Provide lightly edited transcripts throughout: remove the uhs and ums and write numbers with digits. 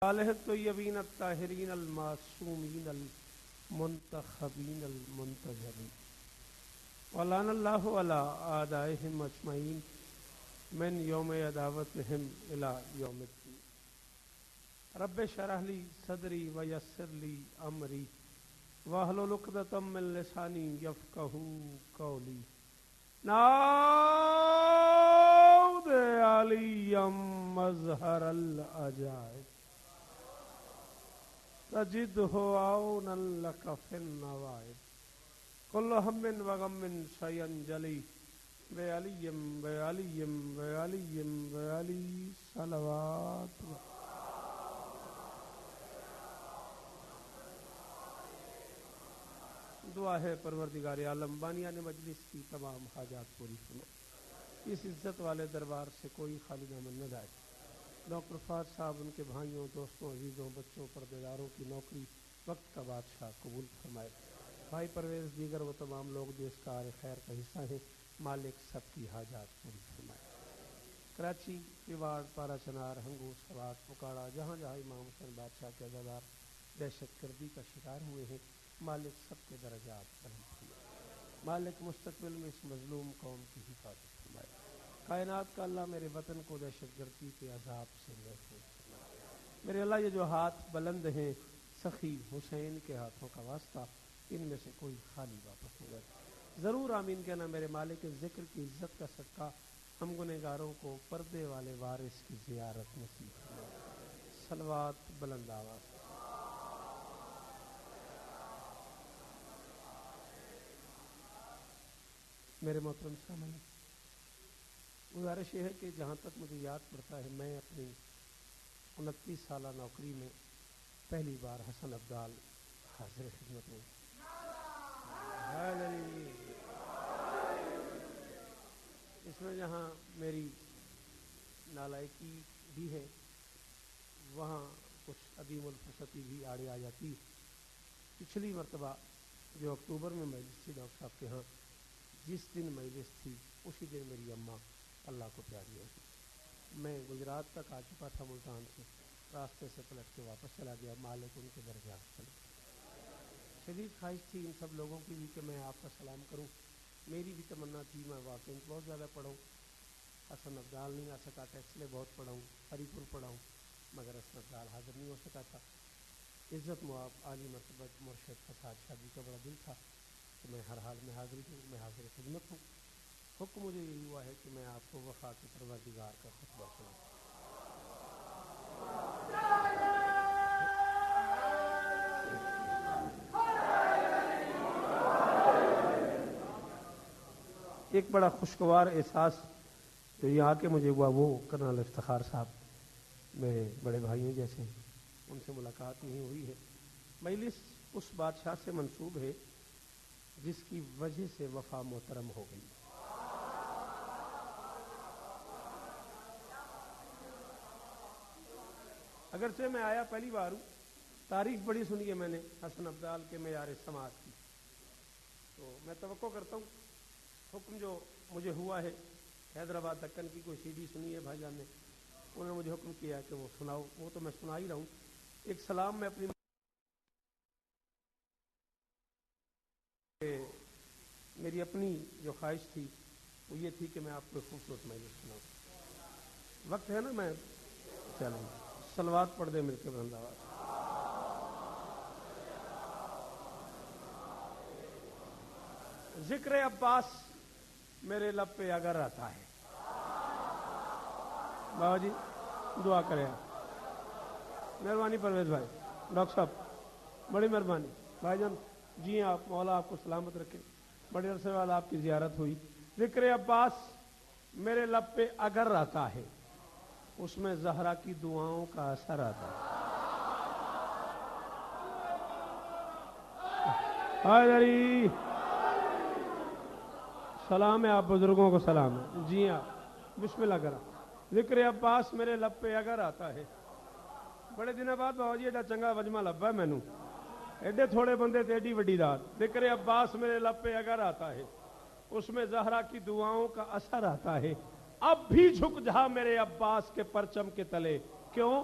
صالح الطیبین الطاہرین المعصومین المنتخبین المنتظرین ولعن اللہ علی اعدائہم اجمعین من یوم عداوتہم الی یوم الدین رب اشرح لی صدری ویسر لی امری واحلل عقدۃ من لسانی یفقہوا قولی نعوذ علی مظہر العجائب تجدہ عونا لک فی النوائب کل ہم وغم سینجلی بعلی بعلی بعلی بعلی صلوات دعا ہے پروردگار عالم بانیان مجلس کی تمام حاجات پوری فرما، اس عزت والے دربار سے کوئی خالی دامن نہ جائے۔ ڈاکٹر فہد صاحب، ان کے بھائیوں، دوستوں، عزیزوں، بچوں، پردیداروں کی نوکری وقت کا بادشاہ قبول فرمائے۔ بھائی پرویز، دیگر وہ تمام لوگ جو اس کار خیر کا حصہ ہیں، مالک سب کی حاجات پوری فرمائے۔ کراچی، ریواڑ، پارا چنار، ہنگو، سوات، پکاڑا، جہاں جہاں امام حسین بادشاہ کے عزادار دہشت گردی کا شکار ہوئے ہیں، مالک سب کے درجات بلند فرمائے۔ مالک مستقبل میں اس مظلوم قوم کی حفاظت فرمائے۔ کائنات کا اللہ میرے وطن کو دہشت گردی کے عذاب سے محفوظ فرمائے۔ میرے اللہ، یہ جو ہاتھ بلند ہیں، سخی حسین کے ہاتھوں کا واسطہ، ان میں سے کوئی خالی واپس نہ جائے۔ ضرور آمین کہنا میرے مالک ذکر کی عزت کا صدقہ ہم گنہگاروں کو پردے والے وارث کی زیارت نصیب فرمائے۔ صلوات بلند آواز۔ میرے محترم سامعین، گزارش یہ ہے کہ جہاں تک مجھے یاد پڑتا ہے، میں اپنی 29 سالہ نوکری میں پہلی بار حسن ابدال حاضر خدمت ہوں۔ اس میں جہاں میری نالائکی بھی ہے، وہاں کچھ عدیم الفرصتی بھی آڑے آ جاتی۔ پچھلی مرتبہ جو اکتوبر میں مجلس تھی ڈاکٹر صاحب کے ہاں، جس دن مجلس تھی اسی دن میری اماں اللہ کو پیاری ہو گئی۔ میں گجرات تک آ چکا تھا، ملتان سے راستے سے پلٹ کے واپس چلا گیا۔ مالک ان کے درجات چلے۔ شدید خواہش تھی ان سب لوگوں کی بھی کہ میں آپ کا سلام کروں، میری بھی تمنا تھی میں واقعی بہت زیادہ پڑھا ہوں۔ حسن ابدال نہیں آ سکا تھا، اس لیے بہت پڑھا ہوں، ہری پور پڑھا ہوں، مگر حسن ابدال حاضر نہیں ہو سکا تھا۔ عزت مواب عالی مرتبہ مرشد فساد شادی کا بڑا دل تھا کہ میں ہر حال میں حاضر ہوں، میں حاضر خدمت ہوں۔ حکم مجھے یہ ہوا ہے کہ میں آپ کو وفا کے پروردگار کا خطبہ سناؤں۔ ایک بڑا خوشگوار احساس جو یہاں کے مجھے ہوا، وہ کرنل افتخار صاحب میرے بڑے بھائیوں جیسے ہیں، ان سے ملاقات نہیں ہوئی ہے۔ مجلس اس بادشاہ سے منسوب ہے جس کی وجہ سے وفا محترم ہو گئی۔ اگرچہ میں آیا پہلی بار ہوں، تاریخ بڑی سنی ہے میں نے حسن ابدال کے معیار سماعت کی، تو میں توقع کرتا ہوں حکم جو مجھے ہوا ہے، حیدرآباد دکن کی کوئی سی ڈی سنی ہے بھائی جان نے، انہوں نے مجھے حکم کیا کہ وہ سناؤ، وہ تو میں سنا ہی رہا ہوں۔ ایک سلام میں اپنی میری اپنی جو خواہش تھی وہ یہ تھی کہ میں آپ کو خوبصورت مجلس سناؤں۔ وقت ہے نا، میں چلوں صلوات پڑھ دے مل کے بلند آواز۔ ذکر عباس میرے لب پہ اگر آتا ہے، بابا جی دعا کریں آپ۔ مہربانی پرویز بھائی، ڈاکٹر صاحب بڑی مہربانی بھائی جان جی، آپ مولا آپ کو سلامت رکھے، بڑے عرصے بعد آپ کی زیارت ہوئی۔ ذکر عباس میرے لب پہ اگر آتا ہے، اس میں زہرا کی دعاؤں کا اثر آتا ہے۔ حیدری سلام ہے، آپ بزرگوں کو سلام ہے جی ہاں، بسم اللہ کرا۔ ذکر عباس میرے لب پہ اگر آتا ہے، بڑے دنوں بعد بابا جی ایڈا چنگا وجمہ لبا ہے مینوں، ایڈے تھوڑے بندے تے ایڈی وڈی داد۔ ذکر عباس میرے لب پہ اگر آتا ہے، اس میں زہرا کی دعاؤں کا اثر آتا ہے۔ اب بھی جھک جا میرے عباس کے پرچم کے تلے، کیوں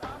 4